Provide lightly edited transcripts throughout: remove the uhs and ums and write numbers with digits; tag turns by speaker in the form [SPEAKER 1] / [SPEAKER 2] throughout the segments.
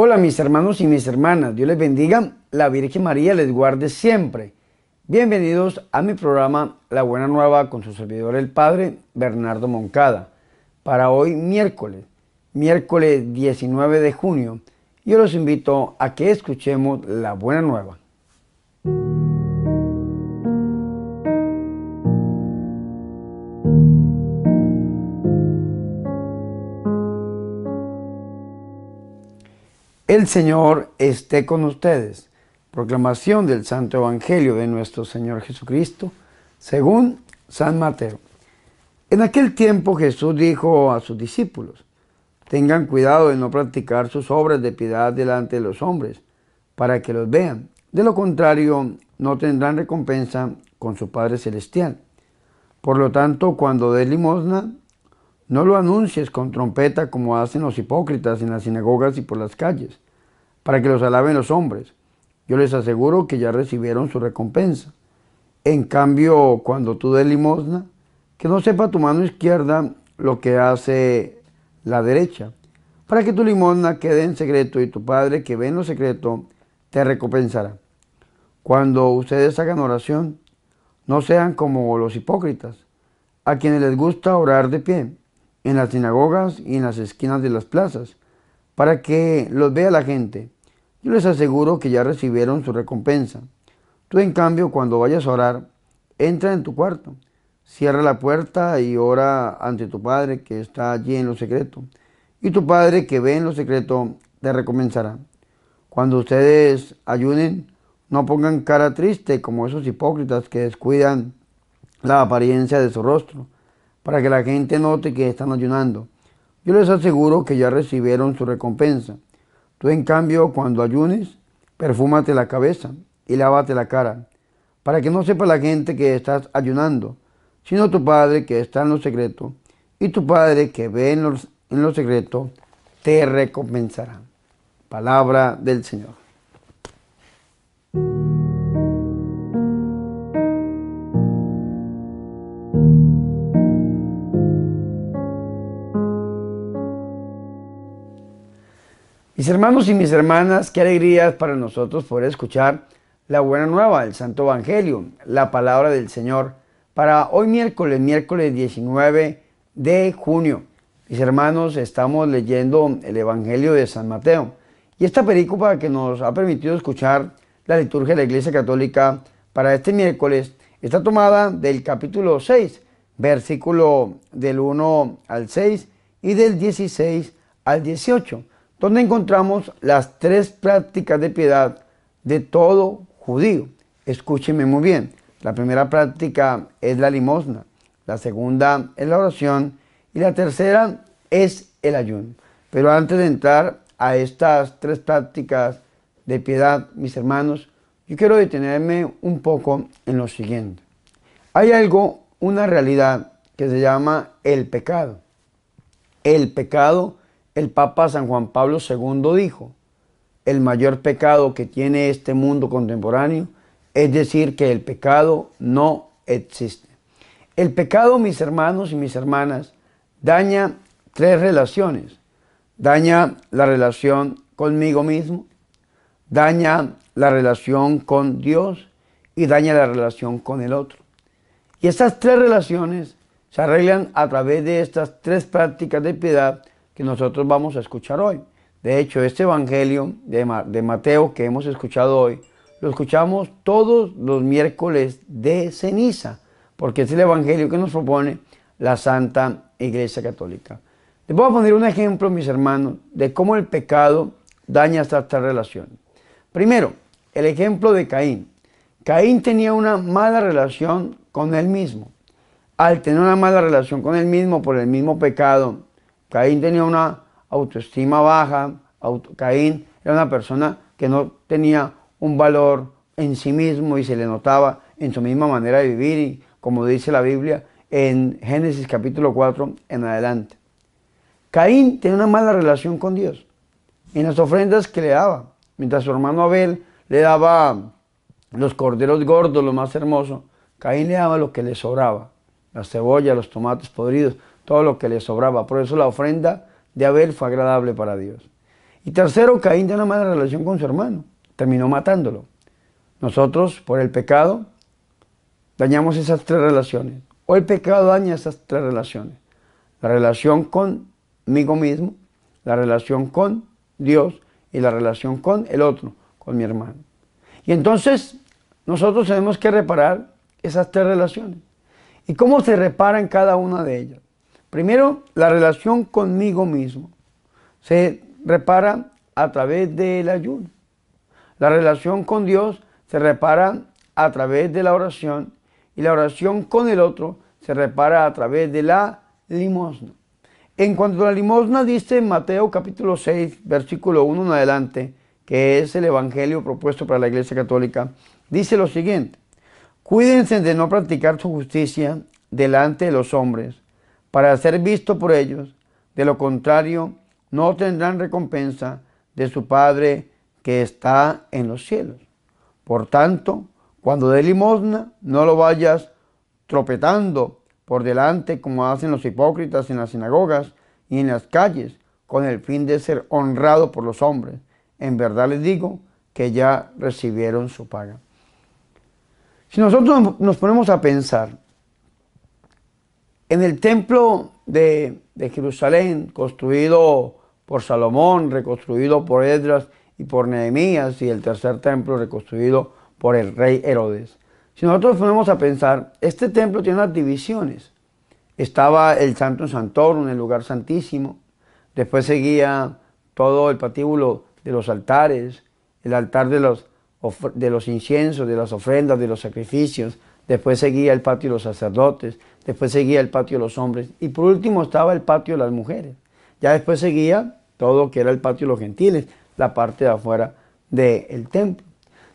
[SPEAKER 1] Hola mis hermanos y mis hermanas, Dios les bendiga, la Virgen María les guarde siempre. Bienvenidos a mi programa La Buena Nueva con su servidor el Padre Bernardo Moncada. Para hoy miércoles 19 de junio, yo los invito a que escuchemos La Buena Nueva. El Señor esté con ustedes. Proclamación del Santo Evangelio de nuestro Señor Jesucristo, según San Mateo. En aquel tiempo Jesús dijo a sus discípulos: tengan cuidado de no practicar sus obras de piedad delante de los hombres, para que los vean. De lo contrario, no tendrán recompensa con su Padre Celestial. Por lo tanto, cuando des limosna, no lo anuncies con trompeta como hacen los hipócritas en las sinagogas y por las calles, para que los alaben los hombres. Yo les aseguro que ya recibieron su recompensa. En cambio, cuando tú des limosna, que no sepa tu mano izquierda lo que hace la derecha, para que tu limosna quede en secreto y tu Padre que ve en lo secreto te recompensará. Cuando ustedes hagan oración, no sean como los hipócritas, a quienes les gusta orar de pie, en las sinagogas y en las esquinas de las plazas, para que los vea la gente. Yo les aseguro que ya recibieron su recompensa. Tú, en cambio, cuando vayas a orar, entra en tu cuarto, cierra la puerta y ora ante tu Padre que está allí en lo secreto. Y tu Padre que ve en lo secreto te recompensará. Cuando ustedes ayunen, no pongan cara triste como esos hipócritas que descuidan la apariencia de su rostro, para que la gente note que están ayunando. Yo les aseguro que ya recibieron su recompensa. Tú, en cambio, cuando ayunes, perfúmate la cabeza y lávate la cara, para que no sepa la gente que estás ayunando, sino tu Padre que está en lo secreto, y tu Padre que ve en lo secreto te recompensará. Palabra del Señor. Mis hermanos y mis hermanas, qué alegría para nosotros poder escuchar la buena nueva, el Santo Evangelio, la palabra del Señor, para hoy miércoles 19 de junio. Mis hermanos, estamos leyendo el Evangelio de San Mateo, y esta película que nos ha permitido escuchar la liturgia de la Iglesia Católica para este miércoles está tomada del capítulo 6, versículo del 1 al 6 y del 16 al 18, donde encontramos las tres prácticas de piedad de todo judío. Escúchenme muy bien. La primera práctica es la limosna, la segunda es la oración y la tercera es el ayuno. Pero antes de entrar a estas tres prácticas de piedad, mis hermanos, yo quiero detenerme un poco en lo siguiente. Hay algo, una realidad que se llama el pecado. El pecado, el Papa San Juan Pablo II dijo: el mayor pecado que tiene este mundo contemporáneo es decir que el pecado no existe. El pecado, mis hermanos y mis hermanas, daña tres relaciones. Daña la relación conmigo mismo, daña la relación con Dios y daña la relación con el otro. Y estas tres relaciones se arreglan a través de estas tres prácticas de piedad que nosotros vamos a escuchar hoy. De hecho, este Evangelio de Mateo que hemos escuchado hoy, lo escuchamos todos los miércoles de ceniza, porque es el Evangelio que nos propone la Santa Iglesia Católica. Les voy a poner un ejemplo, mis hermanos, de cómo el pecado daña estas tres relaciones. Primero, el ejemplo de Caín. Caín tenía una mala relación con él mismo. Al tener una mala relación con él mismo por el mismo pecado, Caín tenía una autoestima baja. Caín era una persona que no tenía un valor en sí mismo y se le notaba en su misma manera de vivir, y como dice la Biblia en Génesis capítulo 4 en adelante. Caín tenía una mala relación con Dios en las ofrendas que le daba. Mientras su hermano Abel le daba los corderos gordos, lo más hermoso, Caín le daba lo que le sobraba, las cebollas, los tomates podridos, todo lo que le sobraba. Por eso la ofrenda de Abel fue agradable para Dios. Y tercero, Caín tenía una mala relación con su hermano, terminó matándolo. Nosotros, por el pecado, dañamos esas tres relaciones. O el pecado daña esas tres relaciones. La relación conmigo mismo, la relación con Dios y la relación con el otro, con mi hermano. Y entonces nosotros tenemos que reparar esas tres relaciones. ¿Y cómo se reparan cada una de ellas? Primero, la relación conmigo mismo se repara a través del ayuno. La relación con Dios se repara a través de la oración y la oración con el otro se repara a través de la limosna. En cuanto a la limosna, dice en Mateo capítulo 6, versículo 1 en adelante, que es el evangelio propuesto para la Iglesia Católica, dice lo siguiente: cuídense de no practicar su justicia delante de los hombres, para ser visto por ellos. De lo contrario, no tendrán recompensa de su Padre que está en los cielos. Por tanto, cuando dé limosna, no lo vayas tropetando por delante como hacen los hipócritas en las sinagogas y en las calles, con el fin de ser honrado por los hombres. En verdad les digo que ya recibieron su paga. Si nosotros nos ponemos a pensar en el templo de Jerusalén, construido por Salomón, reconstruido por Esdras y por Nehemías, y el tercer templo reconstruido por el rey Herodes. Si nosotros nos ponemos a pensar, este templo tiene unas divisiones. Estaba el Santo Santorum, el lugar santísimo. Después seguía todo el patíbulo de los altares, el altar de los inciensos, de las ofrendas, de los sacrificios. Después seguía el patio de los sacerdotes. Después seguía el patio de los hombres. Y por último estaba el patio de las mujeres. Ya después seguía todo lo que era el patio de los gentiles, la parte de afuera del templo.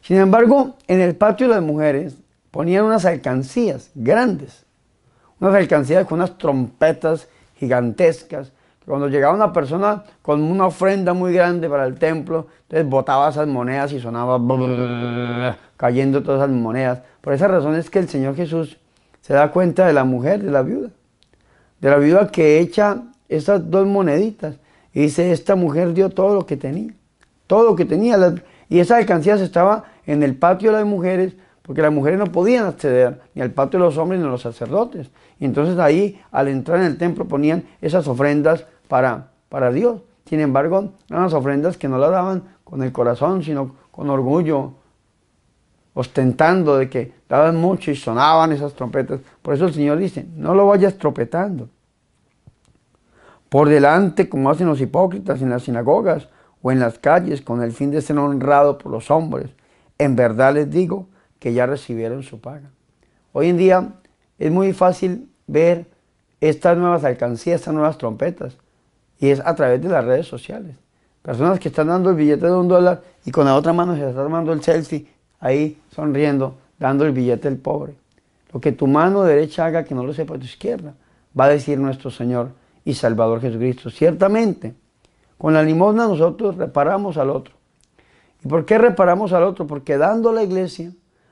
[SPEAKER 1] Sin embargo, en el patio de las mujeres ponían unas alcancías grandes. Unas alcancías con unas trompetas gigantescas. Cuando llegaba una persona con una ofrenda muy grande para el templo, entonces botaba esas monedas y sonaba cayendo todas esas monedas. Por esa razón es que el Señor Jesús se da cuenta de la mujer, de la viuda que echa esas dos moneditas. Y dice, esta mujer dio todo lo que tenía. Todo lo que tenía. Y esa alcancía estaba en el patio de las mujeres, porque las mujeres no podían acceder ni al patio de los hombres ni a los sacerdotes. Y entonces ahí, al entrar en el templo, ponían esas ofrendas para Dios. Sin embargo, eran las ofrendas que no las daban con el corazón, sino con orgullo, ostentando de que daban mucho y sonaban esas trompetas. Por eso el Señor dice, no lo vayas tropetando por delante como hacen los hipócritas en las sinagogas o en las calles, con el fin de ser honrado por los hombres. En verdad les digo que ya recibieron su paga. Hoy en día es muy fácil ver estas nuevas alcancías, estas nuevas trompetas, y es a través de las redes sociales. Personas que están dando el billete de $1 y con la otra mano se está tomando el selfie, ahí sonriendo, dando el billete del pobre. Lo que tu mano derecha haga, que no lo sepa tu izquierda, va a decir nuestro Señor y Salvador Jesucristo. Ciertamente, con la limosna nosotros reparamos al otro. ¿Y por qué reparamos al otro? Porque dando a la iglesia,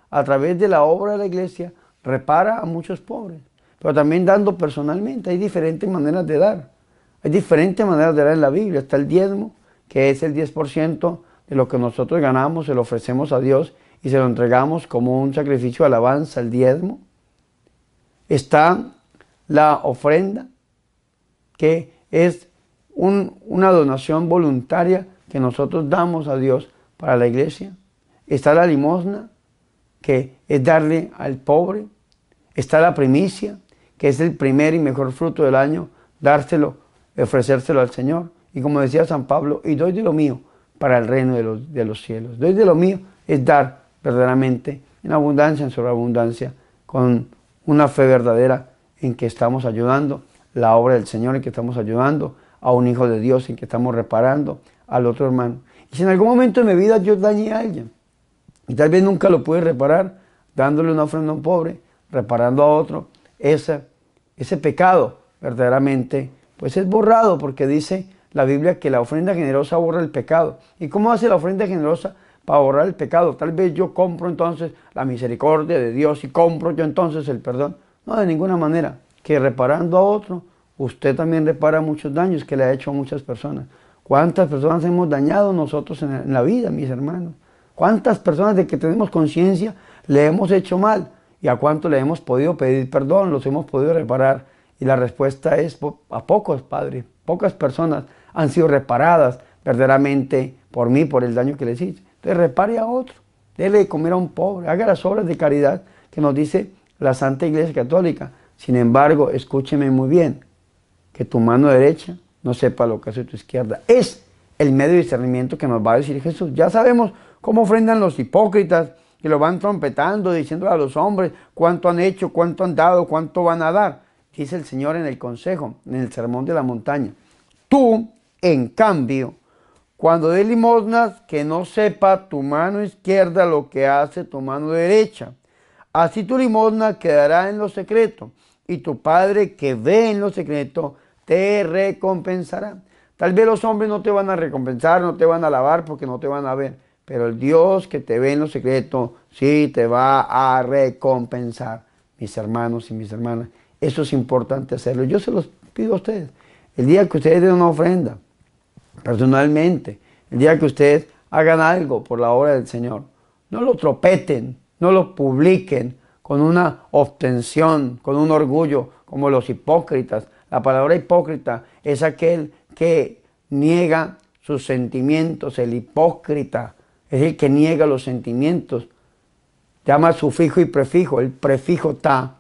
[SPEAKER 1] a través de la obra de la iglesia, repara a muchos pobres. Pero también dando personalmente. Hay diferentes maneras de dar. Hay diferentes maneras de dar en la Biblia. Está el diezmo, que es el 10% de lo que nosotros ganamos, se lo ofrecemos a Dios y se lo entregamos como un sacrificio de alabanza, el diezmo. Está la ofrenda, que es una donación voluntaria que nosotros damos a Dios para la iglesia. Está la limosna, que es darle al pobre. Está la primicia, que es el primer y mejor fruto del año, dárselo, ofrecérselo al Señor. Y como decía San Pablo, y doy de lo mío para el reino de los cielos. Doy de lo mío es dar verdaderamente en abundancia, en sobreabundancia, con una fe verdadera en que estamos ayudando la obra del Señor, en que estamos ayudando a un hijo de Dios, en que estamos reparando al otro hermano. Y si en algún momento de mi vida yo dañé a alguien, y tal vez nunca lo pude reparar, dándole una ofrenda a un pobre, reparando a otro, ese pecado verdaderamente pues es borrado, porque dice la Biblia que la ofrenda generosa borra el pecado. ¿Y cómo hace la ofrenda generosa para borrar el pecado? Tal vez yo compro entonces la misericordia de Dios y compro yo entonces el perdón. No, de ninguna manera. Que reparando a otro, usted también repara muchos daños que le ha hecho a muchas personas. ¿Cuántas personas hemos dañado nosotros en la vida, mis hermanos? ¿Cuántas personas de que tenemos conciencia le hemos hecho mal? ¿Y a cuánto le hemos podido pedir perdón? ¿Los hemos podido reparar? Y la respuesta es a pocos, Padre. Pocas personas han sido reparadas verdaderamente por mí, por el daño que les hice. Entonces repare a otro, déle de comer a un pobre, haga las obras de caridad que nos dice la Santa Iglesia Católica. Sin embargo, escúcheme muy bien, que tu mano derecha no sepa lo que hace tu izquierda. Es el medio de discernimiento que nos va a decir Jesús. Ya sabemos cómo ofrendan los hipócritas, que lo van trompetando, diciendo a los hombres cuánto han hecho, cuánto han dado, cuánto van a dar. Dice el Señor en el consejo, en el sermón de la montaña. Tú, en cambio, cuando des limosnas, que no sepa tu mano izquierda lo que hace tu mano derecha. Así tu limosna quedará en lo secreto, y tu Padre que ve en lo secreto te recompensará. Tal vez los hombres no te van a recompensar, no te van a alabar porque no te van a ver, pero el Dios que te ve en lo secreto sí te va a recompensar, mis hermanos y mis hermanas. Eso es importante hacerlo. Yo se los pido a ustedes. El día que ustedes den una ofrenda, personalmente, el día que ustedes hagan algo por la obra del Señor, no lo tropeten, no lo publiquen con una obtención, con un orgullo, como los hipócritas. La palabra hipócrita es aquel que niega sus sentimientos, el hipócrita es el que niega los sentimientos. Llama sufijo y prefijo, el prefijo ta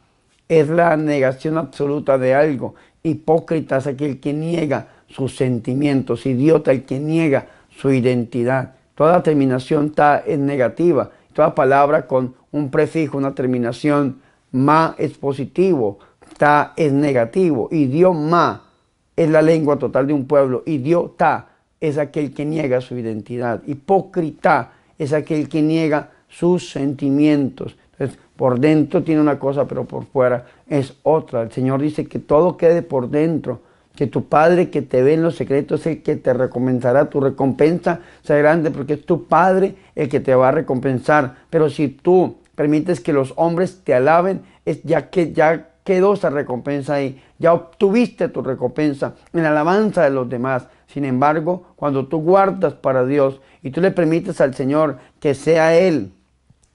[SPEAKER 1] es la negación absoluta de algo. Hipócrita es aquel que niega sus sentimientos, idiota el que niega su identidad. Toda terminación ta es negativa, toda palabra con un prefijo, una terminación ma es positivo, ta es negativo, idioma es la lengua total de un pueblo, idiota es aquel que niega su identidad, hipócrita es aquel que niega sus sentimientos. Entonces, por dentro tiene una cosa, pero por fuera es otra. El Señor dice que todo quede por dentro, que tu Padre que te ve en los secretos es el que te recompensará. Tu recompensa sea grande porque es tu Padre el que te va a recompensar. Pero si tú permites que los hombres te alaben, es ya quedó esa recompensa ahí. Ya obtuviste tu recompensa en la alabanza de los demás. Sin embargo, cuando tú guardas para Dios y tú le permites al Señor que sea Él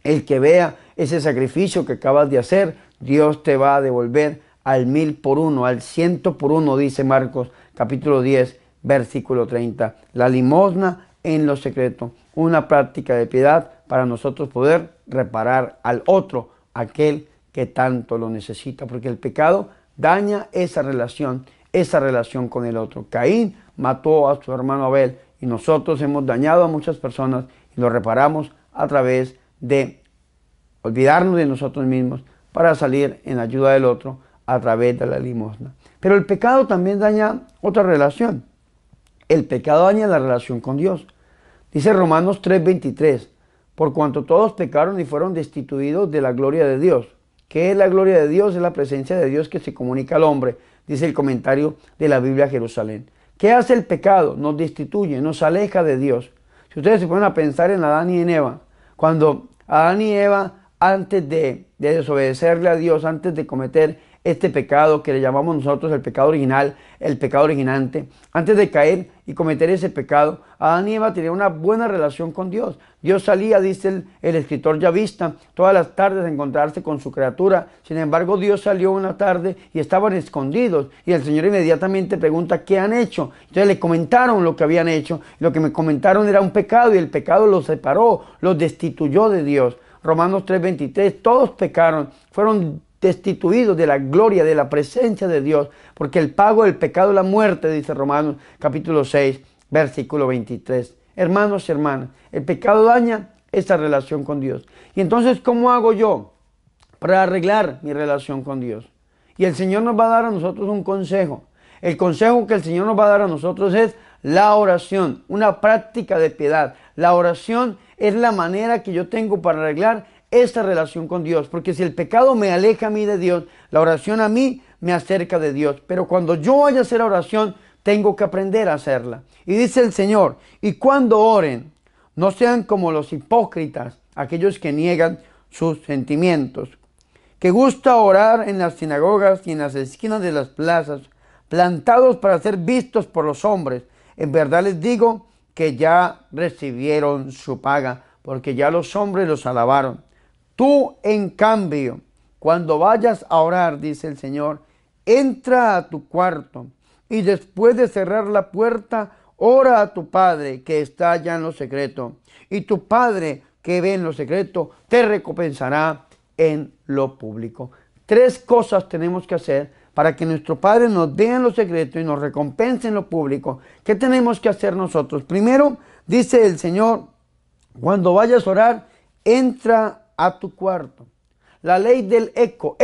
[SPEAKER 1] el que vea ese sacrificio que acabas de hacer, Dios te va a devolver al 1000 por uno, al 100 por uno, dice Marcos capítulo 10, versículo 30. La limosna en lo secreto, una práctica de piedad para nosotros poder reparar al otro, aquel que tanto lo necesita, porque el pecado daña esa relación con el otro. Caín mató a su hermano Abel y nosotros hemos dañado a muchas personas y lo reparamos a través de olvidarnos de nosotros mismos para salir en ayuda del otro a través de la limosna. Pero el pecado también daña otra relación. El pecado daña la relación con Dios. Dice Romanos 3:23, por cuanto todos pecaron y fueron destituidos de la gloria de Dios. ¿Qué es la gloria de Dios? Es la presencia de Dios que se comunica al hombre, dice el comentario de la Biblia Jerusalén. ¿Qué hace el pecado? Nos destituye, nos aleja de Dios. Si ustedes se ponen a pensar en Adán y en Eva, cuando Adán y Eva, antes de desobedecerle a Dios, antes de cometer este pecado que le llamamos nosotros el pecado original, el pecado originante, antes de caer y cometer ese pecado, Adán y Eva tenían una buena relación con Dios. Dios salía, dice el escritor Yavista, todas las tardes a encontrarse con su criatura. Sin embargo, Dios salió una tarde y estaban escondidos. Y el Señor inmediatamente pregunta, ¿qué han hecho? Entonces le comentaron lo que habían hecho. Lo que me comentaron era un pecado y el pecado los separó, los destituyó de Dios. Romanos 3:23, todos pecaron, fueron destituidos de la gloria, de la presencia de Dios, porque el pago del pecado es la muerte, dice Romanos capítulo 6, versículo 23. Hermanos y hermanas, el pecado daña esta relación con Dios. Y entonces, ¿cómo hago yo para arreglar mi relación con Dios? Y el Señor nos va a dar a nosotros un consejo. El consejo que el Señor nos va a dar a nosotros es la oración, una práctica de piedad. La oración es la manera que yo tengo para arreglar esta relación con Dios, porque si el pecado me aleja a mí de Dios, la oración a mí me acerca de Dios. Pero cuando yo vaya a hacer oración, tengo que aprender a hacerla. Y dice el Señor, y cuando oren, no sean como los hipócritas, aquellos que niegan sus sentimientos, que gusta orar en las sinagogas y en las esquinas de las plazas, plantados para ser vistos por los hombres. En verdad les digo que ya recibieron su paga, porque ya los hombres los alabaron. Tú, en cambio, cuando vayas a orar, dice el Señor, entra a tu cuarto y después de cerrar la puerta, ora a tu Padre que está allá en lo secreto. Y tu Padre que ve en lo secreto te recompensará en lo público. Tres cosas tenemos que hacer para que nuestro Padre nos vea en lo secreto y nos recompense en lo público. ¿Qué tenemos que hacer nosotros? Primero, dice el Señor, cuando vayas a orar, entra a tu cuarto. La ley del eco,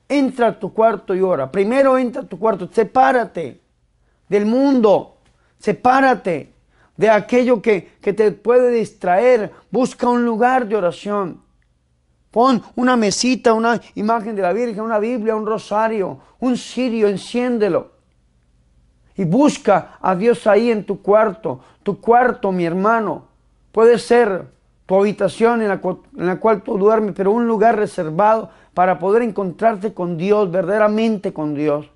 [SPEAKER 1] entra a tu cuarto y ora. Primero entra a tu cuarto, sepárate del mundo, sepárate de aquello que te puede distraer. Busca un lugar de oración. Pon una mesita, una imagen de la Virgen, una Biblia, un rosario, un cirio, enciéndelo. Y busca a Dios ahí en tu cuarto. Tu cuarto, mi hermano, puede ser tu habitación en la cual tú duermes, pero un lugar reservado para poder encontrarte con Dios, verdaderamente con Dios.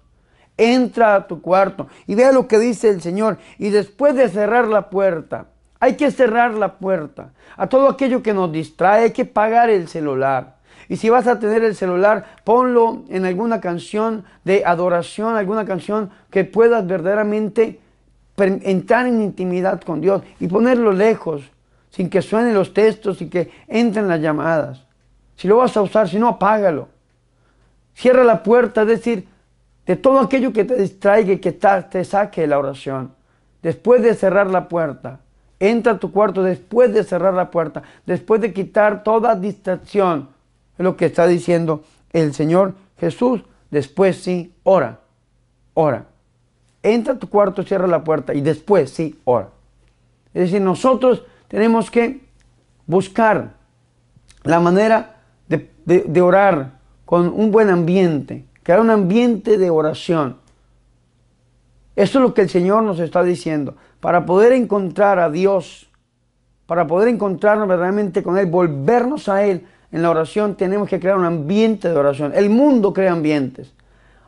[SPEAKER 1] Entra a tu cuarto y vea lo que dice el Señor. Y después de cerrar la puerta, hay que cerrar la puerta a todo aquello que nos distrae. Hay que apagar el celular. Y si vas a tener el celular, ponlo en alguna canción de adoración, alguna canción que puedas verdaderamente entrar en intimidad con Dios y ponerlo lejos, sin que suenen los textos y que entren las llamadas. Si lo vas a usar, si no, apágalo. Cierra la puerta, es decir, de todo aquello que te distraiga y que te saque de la oración. Después de cerrar la puerta, entra a tu cuarto después de cerrar la puerta, después de quitar toda distracción. Es lo que está diciendo el Señor Jesús. Después sí, ora. Ora. Entra a tu cuarto, cierra la puerta y después sí, ora. Es decir, nosotros tenemos que buscar la manera de orar con un buen ambiente, crear un ambiente de oración. Esto es lo que el Señor nos está diciendo. Para poder encontrar a Dios, para poder encontrarnos verdaderamente con Él, volvernos a Él en la oración, tenemos que crear un ambiente de oración. El mundo crea ambientes.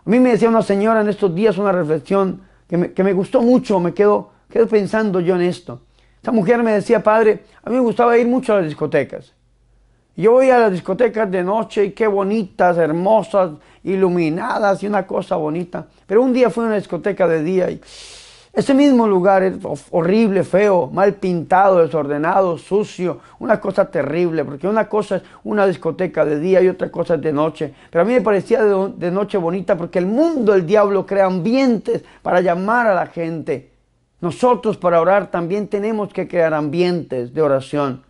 [SPEAKER 1] A mí me decía una señora en estos días una reflexión que me gustó mucho, me quedo pensando yo en esto. Esta mujer me decía, padre, a mí me gustaba ir mucho a las discotecas. Yo voy a las discotecas de noche y qué bonitas, hermosas, iluminadas y una cosa bonita. Pero un día fui a una discoteca de día y ese mismo lugar es horrible, feo, mal pintado, desordenado, sucio, una cosa terrible, porque una cosa es una discoteca de día y otra cosa es de noche. Pero a mí me parecía de noche bonita porque el mundo, el diablo, crea ambientes para llamar a la gente. Nosotros para orar también tenemos que crear ambientes de oración.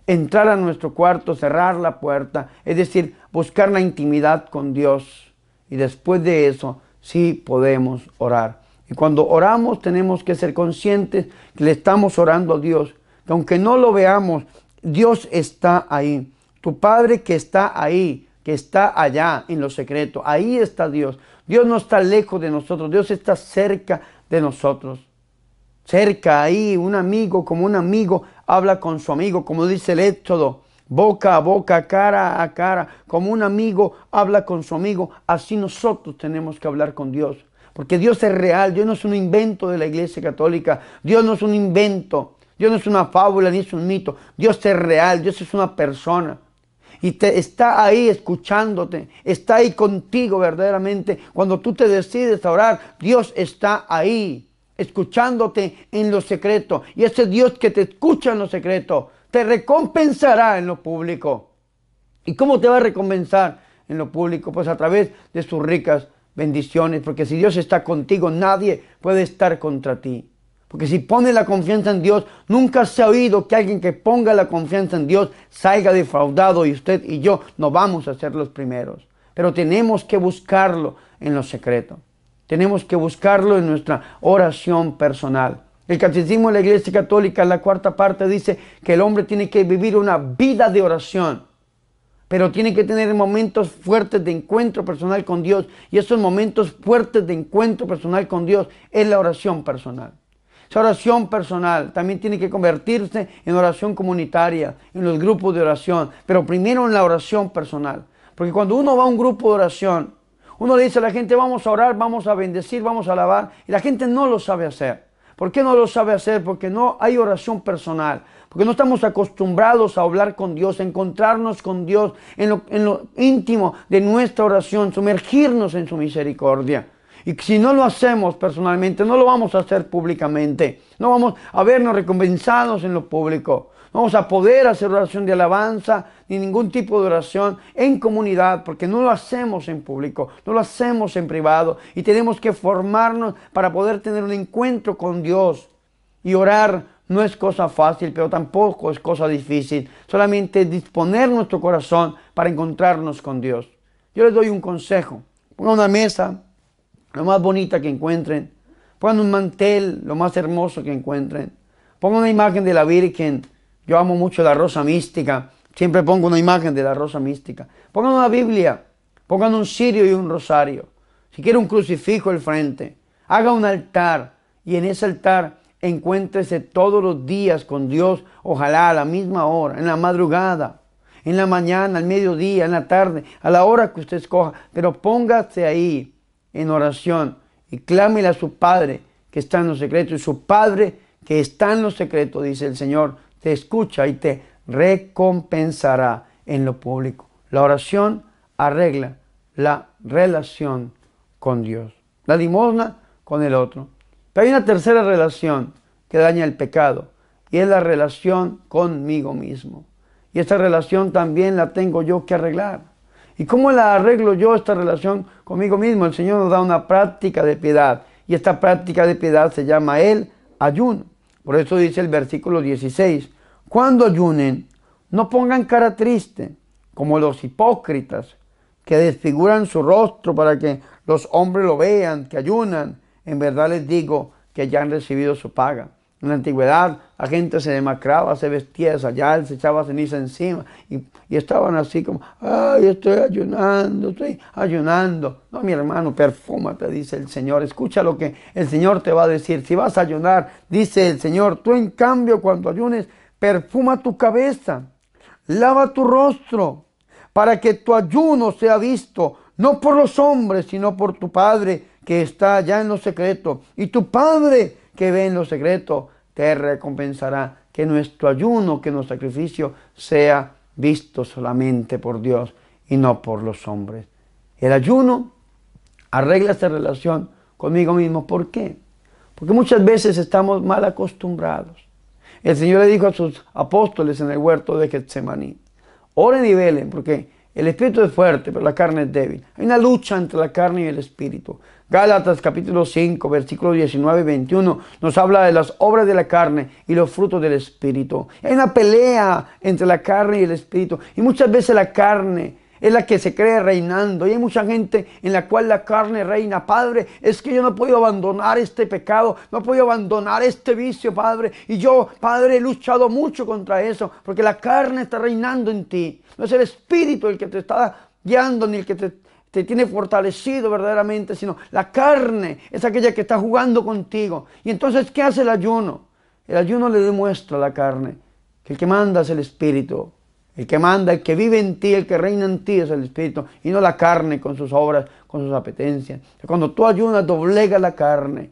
[SPEAKER 1] Entrar a nuestro cuarto, cerrar la puerta, es decir, buscar la intimidad con Dios. Y después de eso, sí podemos orar. Y cuando oramos tenemos que ser conscientes que le estamos orando a Dios. Que aunque no lo veamos, Dios está ahí. Tu Padre que está ahí, que está allá en lo secreto, ahí está Dios. Dios no está lejos de nosotros, Dios está cerca de nosotros. Cerca ahí, un amigo, como un amigo habla con su amigo, como dice el Éxodo, boca a boca, cara a cara, como un amigo habla con su amigo, así nosotros tenemos que hablar con Dios. Porque Dios es real, Dios no es un invento de la Iglesia Católica, Dios no es un invento, Dios no es una fábula ni es un mito, Dios es real, Dios es una persona. Y está ahí escuchándote, está ahí contigo verdaderamente. Cuando tú te decides a orar, Dios está ahí, escuchándote en lo secreto. Y ese Dios que te escucha en lo secreto, te recompensará en lo público. ¿Y cómo te va a recompensar en lo público? Pues a través de sus ricas bendiciones. Porque si Dios está contigo, nadie puede estar contra ti. Porque si pones la confianza en Dios, nunca se ha oído que alguien que ponga la confianza en Dios salga defraudado, y usted y yo no vamos a ser los primeros. Pero tenemos que buscarlo en lo secreto. Tenemos que buscarlo en nuestra oración personal. El Catecismo de la Iglesia Católica, en la cuarta parte, dice que el hombre tiene que vivir una vida de oración. Pero tiene que tener momentos fuertes de encuentro personal con Dios. Y esos momentos fuertes de encuentro personal con Dios es la oración personal. Esa oración personal también tiene que convertirse en oración comunitaria, en los grupos de oración, pero primero en la oración personal. Porque cuando uno va a un grupo de oración, uno le dice a la gente, vamos a orar, vamos a bendecir, vamos a alabar, y la gente no lo sabe hacer. ¿Por qué no lo sabe hacer? Porque no hay oración personal. Porque no estamos acostumbrados a hablar con Dios, a encontrarnos con Dios en lo íntimo de nuestra oración, sumergirnos en su misericordia. Y si no lo hacemos personalmente, no lo vamos a hacer públicamente. No vamos a vernos recompensados en lo público. No vamos a poder hacer oración de alabanza ni ningún tipo de oración en comunidad porque no lo hacemos en público, no lo hacemos en privado y tenemos que formarnos para poder tener un encuentro con Dios. Y orar no es cosa fácil, pero tampoco es cosa difícil. Solamente disponer nuestro corazón para encontrarnos con Dios. Yo les doy un consejo. Pongan una mesa, lo más bonita que encuentren. Pongan un mantel, lo más hermoso que encuentren. Pongan una imagen de la Virgen. Yo amo mucho la rosa mística. Siempre pongo una imagen de la rosa mística. Pongan una Biblia. Pongan un cirio y un rosario. Si quiere un crucifijo al frente. Haga un altar. Y en ese altar encuéntrese todos los días con Dios. Ojalá a la misma hora, en la madrugada, en la mañana, al mediodía, en la tarde, a la hora que usted escoja. Pero póngase ahí en oración y clámele a su Padre que está en lo secreto. Y su Padre que está en lo secreto, dice el Señor, te escucha y te recompensará en lo público. La oración arregla la relación con Dios. La limosna con el otro. Pero hay una tercera relación que daña el pecado y es la relación conmigo mismo. Y esta relación también la tengo yo que arreglar. ¿Y cómo la arreglo yo esta relación conmigo mismo? El Señor nos da una práctica de piedad y esta práctica de piedad se llama el ayuno. Por eso dice el versículo 16, cuando ayunen, no pongan cara triste, como los hipócritas, que desfiguran su rostro para que los hombres lo vean, que ayunan. En verdad les digo que ya han recibido su paga. En la antigüedad la gente se demacraba, se vestía de sayal, se echaba ceniza encima y estaban así como, ay, estoy ayunando. No, mi hermano, perfúmate, dice el Señor. Escucha lo que el Señor te va a decir. Si vas a ayunar, dice el Señor, tú en cambio cuando ayunes, perfuma tu cabeza, lava tu rostro, para que tu ayuno sea visto, no por los hombres, sino por tu Padre que está allá en lo secreto. Y tu Padre que ve en lo secreto te recompensará. Que nuestro ayuno, que nuestro sacrificio sea visto solamente por Dios y no por los hombres. El ayuno arregla esta relación conmigo mismo. ¿Por qué? Porque muchas veces estamos mal acostumbrados. El Señor le dijo a sus apóstoles en el huerto de Getsemaní, oren y velen, porque el espíritu es fuerte, pero la carne es débil. Hay una lucha entre la carne y el espíritu. Gálatas capítulo 5, versículos 19 y 21 nos habla de las obras de la carne y los frutos del espíritu. Hay una pelea entre la carne y el espíritu. Y muchas veces la carne es la que se cree reinando. Y hay mucha gente en la cual la carne reina. Padre, es que yo no he podido abandonar este pecado, no he podido abandonar este vicio, Padre. Y yo, Padre, he luchado mucho contra eso, porque la carne está reinando en ti. No es el espíritu el que te está guiando, ni el que te tiene fortalecido verdaderamente, sino la carne es aquella que está jugando contigo. Y entonces, ¿qué hace el ayuno? El ayuno le demuestra a la carne que el que manda es el espíritu. El que manda, el que vive en ti, el que reina en ti es el espíritu y no la carne con sus obras, con sus apetencias. Cuando tú ayunas, doblega la carne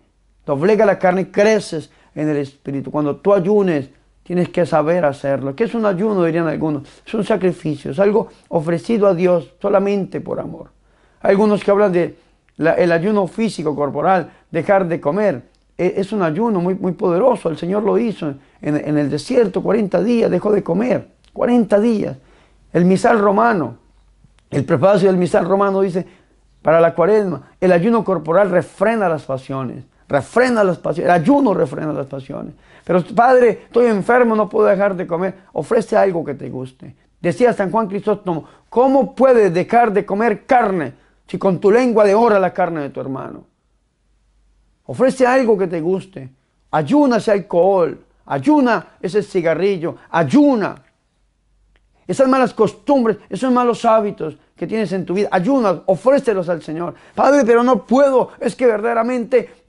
[SPEAKER 1] y creces en el espíritu. Cuando tú ayunes, tienes que saber hacerlo. ¿Qué es un ayuno? Dirían algunos. Es un sacrificio, es algo ofrecido a Dios solamente por amor. Hay algunos que hablan de el ayuno físico, corporal, dejar de comer. Es un ayuno muy, muy poderoso. El Señor lo hizo en el desierto, 40 días dejó de comer. 40 días. El misal romano, el prefacio del misal romano dice, para la cuaresma, el ayuno corporal refrena las pasiones. El ayuno refrena las pasiones. Pero Padre, estoy enfermo, no puedo dejar de comer. Ofrece algo que te guste. Decía San Juan Crisóstomo, ¿cómo puedes dejar de comer carne si con tu lengua devora la carne de tu hermano? Ofrece algo que te guste. Ayuna ese alcohol, ayuna ese cigarrillo, ayuna esas malas costumbres, esos malos hábitos que tienes en tu vida. Ayuna, ofrécelos al Señor. Padre, pero no puedo, es que verdaderamente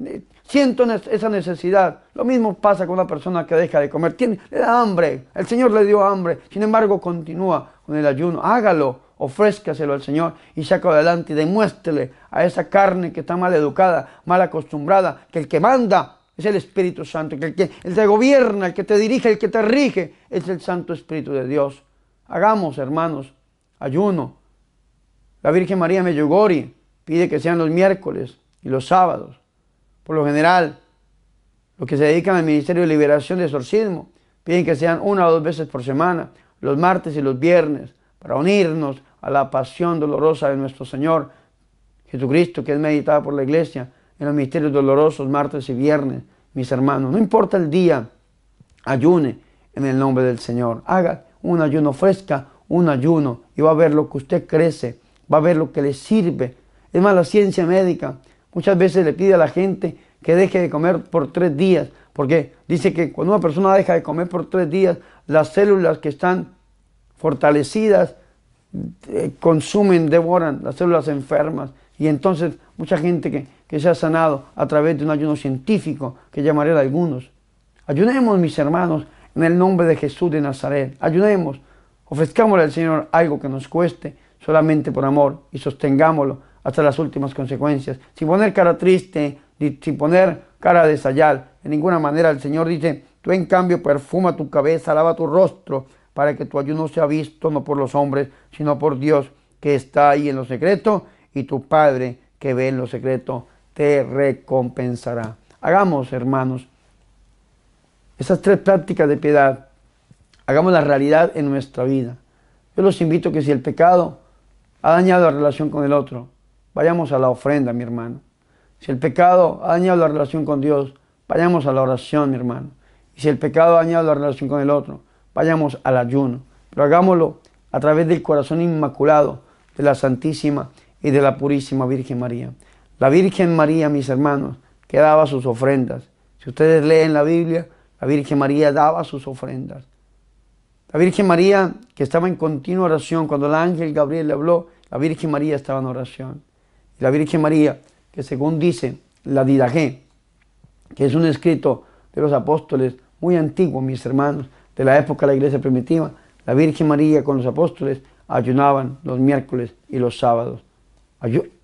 [SPEAKER 1] siento esa necesidad. Lo mismo pasa con una persona que deja de comer. Le da hambre, el Señor le dio hambre. Sin embargo, continúa con el ayuno. Hágalo, ofrézcaselo al Señor y saca adelante y demuéstrele a esa carne que está mal educada, mal acostumbrada, que el que manda es el Espíritu Santo. El que te gobierna, el que te dirige, el que te rige, es el Santo Espíritu de Dios. Hagamos, hermanos, ayuno. La Virgen María Medjugorje pide que sean los miércoles y los sábados. Por lo general, los que se dedican al ministerio de liberación de exorcismo piden que sean 1 o 2 veces por semana, los martes y los viernes, para unirnos a la pasión dolorosa de nuestro Señor Jesucristo, que es meditada por la Iglesia en los misterios dolorosos, martes y viernes. Mis hermanos, no importa el día, ayune en el nombre del Señor. Haga un ayuno, ofrezca un ayuno y va a ver lo que usted crece, va a ver lo que le sirve. Es más, la ciencia médica muchas veces le pide a la gente que deje de comer por 3 días, porque dice que cuando una persona deja de comer por 3 días, las células que están fortalecidas consumen, devoran las células enfermas, y entonces mucha gente que se ha sanado a través de un ayuno científico que llamaré a algunos. Ayunemos, mis hermanos, en el nombre de Jesús de Nazaret. Ayunemos, ofrezcámosle al Señor algo que nos cueste solamente por amor y sostengámoslo hasta las últimas consecuencias, sin poner cara triste, sin poner cara de sayal. En ninguna manera. El Señor dice: tú en cambio perfuma tu cabeza, lava tu rostro, para que tu ayuno sea visto no por los hombres, sino por Dios, que está ahí en lo secreto, y tu Padre que ve en lo secreto te recompensará. Hagamos, hermanos, esas 3 prácticas de piedad, hagamos la realidad en nuestra vida. Yo los invito a que si el pecado ha dañado la relación con el otro, vayamos a la ofrenda, mi hermano. Si el pecado ha dañado la relación con Dios, vayamos a la oración, mi hermano. Y si el pecado ha dañado la relación con el otro, vayamos al ayuno. Pero hagámoslo a través del corazón inmaculado de la Santísima y de la Purísima Virgen María. La Virgen María, mis hermanos, que daba sus ofrendas. Si ustedes leen la Biblia, la Virgen María daba sus ofrendas. La Virgen María, que estaba en continua oración, cuando el ángel Gabriel le habló, la Virgen María estaba en oración. Y la Virgen María, que según dice la Didaqué, que es un escrito de los apóstoles muy antiguo, mis hermanos, de la época de la iglesia primitiva, la Virgen María con los apóstoles ayunaban los miércoles y los sábados.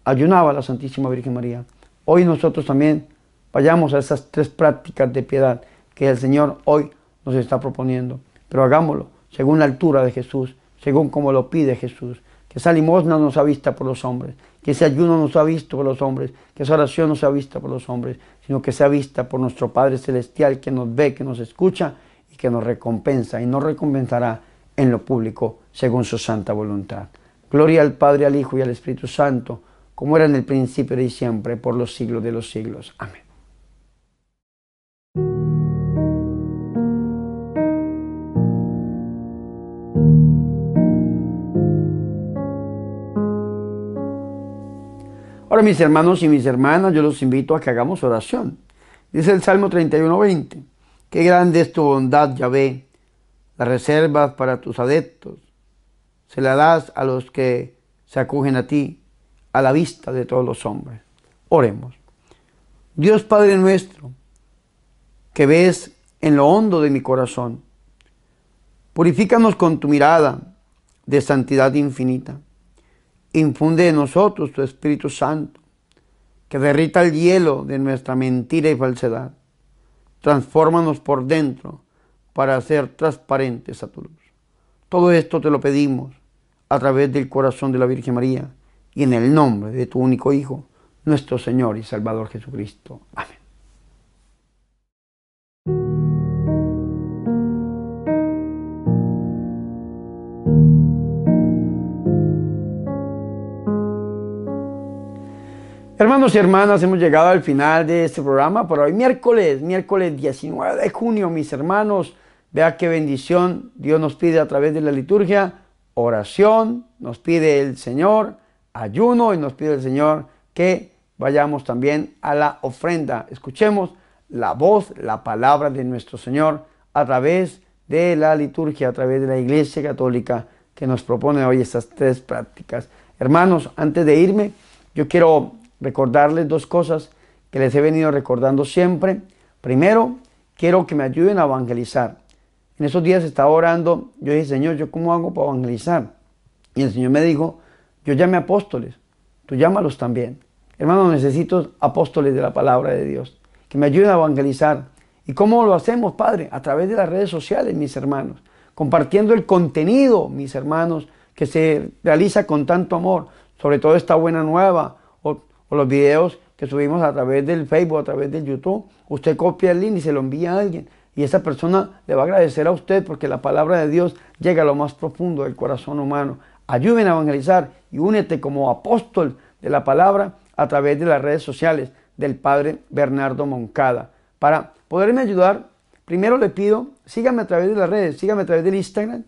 [SPEAKER 1] Ayunaba la Santísima Virgen María. Hoy nosotros también vayamos a esas 3 prácticas de piedad que el Señor hoy nos está proponiendo. Pero hagámoslo según la altura de Jesús, según como lo pide Jesús. Que esa limosna no sea vista por los hombres, que ese ayuno no sea visto por los hombres, que esa oración no sea vista por los hombres, sino que sea vista por nuestro Padre Celestial, que nos ve, que nos escucha y que nos recompensa, y nos recompensará en lo público según su santa voluntad. Gloria al Padre, al Hijo y al Espíritu Santo, como era en el principio y siempre, por los siglos de los siglos. Amén. Ahora, mis hermanos y mis hermanas, yo los invito a que hagamos oración. Dice el Salmo 31:20, qué grande es tu bondad, Yahvé, las reservas para tus adeptos, se la das a los que se acogen a ti, a la vista de todos los hombres. Oremos. Dios Padre nuestro, que ves en lo hondo de mi corazón, purifícanos con tu mirada de santidad infinita. Infunde en nosotros tu Espíritu Santo, que derrita el hielo de nuestra mentira y falsedad. Transfórmanos por dentro para ser transparentes a tu luz. Todo esto te lo pedimos a través del corazón de la Virgen María y en el nombre de tu único Hijo, nuestro Señor y Salvador Jesucristo. Amén. Hermanos y hermanas, hemos llegado al final de este programa por hoy, miércoles 19 de junio, mis hermanos. Vea qué bendición Dios nos pide a través de la liturgia: oración, nos pide el Señor, ayuno, y nos pide el Señor que vayamos también a la ofrenda. Escuchemos la voz, la palabra de nuestro Señor a través de la liturgia, a través de la Iglesia Católica, que nos propone hoy estas 3 prácticas. Hermanos, antes de irme, yo quiero recordarles 2 cosas que les he venido recordando siempre. Primero, quiero que me ayuden a evangelizar. En esos días estaba orando, yo dije: Señor, ¿yo cómo hago para evangelizar? Y el Señor me dijo: yo llamé apóstoles, tú llámalos también. Hermanos, necesito apóstoles de la palabra de Dios, que me ayuden a evangelizar. ¿Y cómo lo hacemos, Padre? A través de las redes sociales, mis hermanos. Compartiendo el contenido, mis hermanos, que se realiza con tanto amor. Sobre todo esta buena nueva o los videos que subimos a través del Facebook, a través del YouTube. Usted copia el link y se lo envía a alguien. Y esa persona le va a agradecer a usted porque la palabra de Dios llega a lo más profundo del corazón humano. Ayúden a evangelizar y únete como apóstol de la palabra a través de las redes sociales del Padre Bernardo Moncada. Para poderme ayudar, primero le pido, sígame a través de las redes, sígame a través del Instagram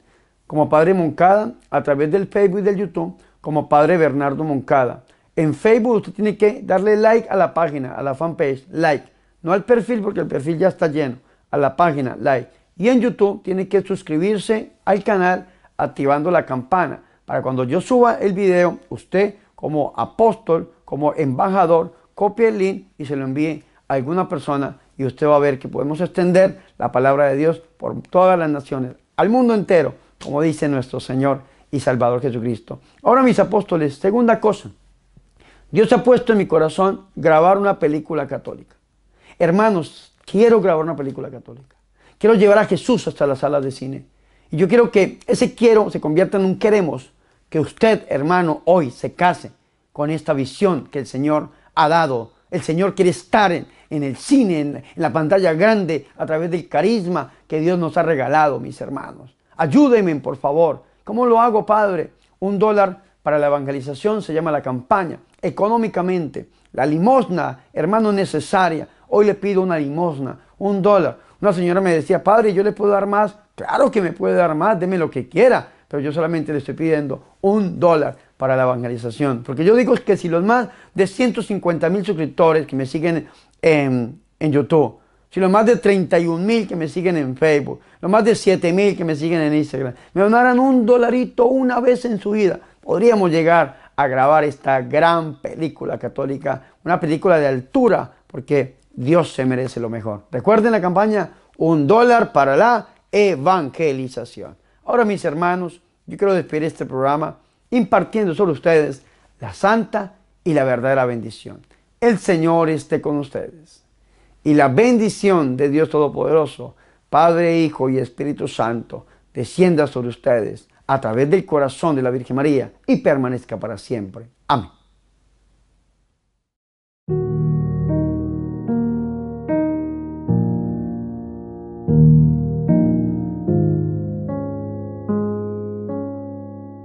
[SPEAKER 1] como Padre Moncada, a través del Facebook y del YouTube como Padre Bernardo Moncada. En Facebook usted tiene que darle like a la página, a la fanpage, like. No al perfil porque el perfil ya está lleno, a la página, like. Y en YouTube tiene que suscribirse al canal activando la campana para cuando yo suba el video, usted como apóstol, como embajador, copie el link y se lo envíe a alguna persona y usted va a ver que podemos extender la palabra de Dios por todas las naciones, al mundo entero, como dice nuestro Señor y Salvador Jesucristo. Ahora, mis apóstoles, segunda cosa. Dios ha puesto en mi corazón grabar una película católica. Hermanos, quiero grabar una película católica. Quiero llevar a Jesús hasta las salas de cine. Y yo quiero que ese quiero se convierta en un queremos. Que usted, hermano, hoy se case con esta visión que el Señor ha dado. El Señor quiere estar en el cine, en la pantalla grande, a través del carisma que Dios nos ha regalado, mis hermanos. Ayúdenme, por favor. ¿Cómo lo hago, Padre? $1 para la evangelización se llama la campaña. Económicamente, la limosna, hermano, necesaria. Hoy le pido una limosna, $1. Una señora me decía, Padre, ¿yo le puedo dar más? Claro que me puede dar más, deme lo que quiera. Pero yo solamente le estoy pidiendo $1 para la evangelización. Porque yo digo que si los más de 150,000 suscriptores que me siguen en YouTube, si los más de 31,000 que me siguen en Facebook, los más de 7,000 que me siguen en Instagram, me donaran $1 una vez en su vida, podríamos llegar a grabar esta gran película católica, una película de altura, porque Dios se merece lo mejor. Recuerden la campaña, $1 para la evangelización. Ahora, mis hermanos, yo quiero despedir este programa impartiendo sobre ustedes la santa y la verdadera bendición. El Señor esté con ustedes. Y la bendición de Dios Todopoderoso, Padre, Hijo y Espíritu Santo, descienda sobre ustedes a través del corazón de la Virgen María y permanezca para siempre. Amén.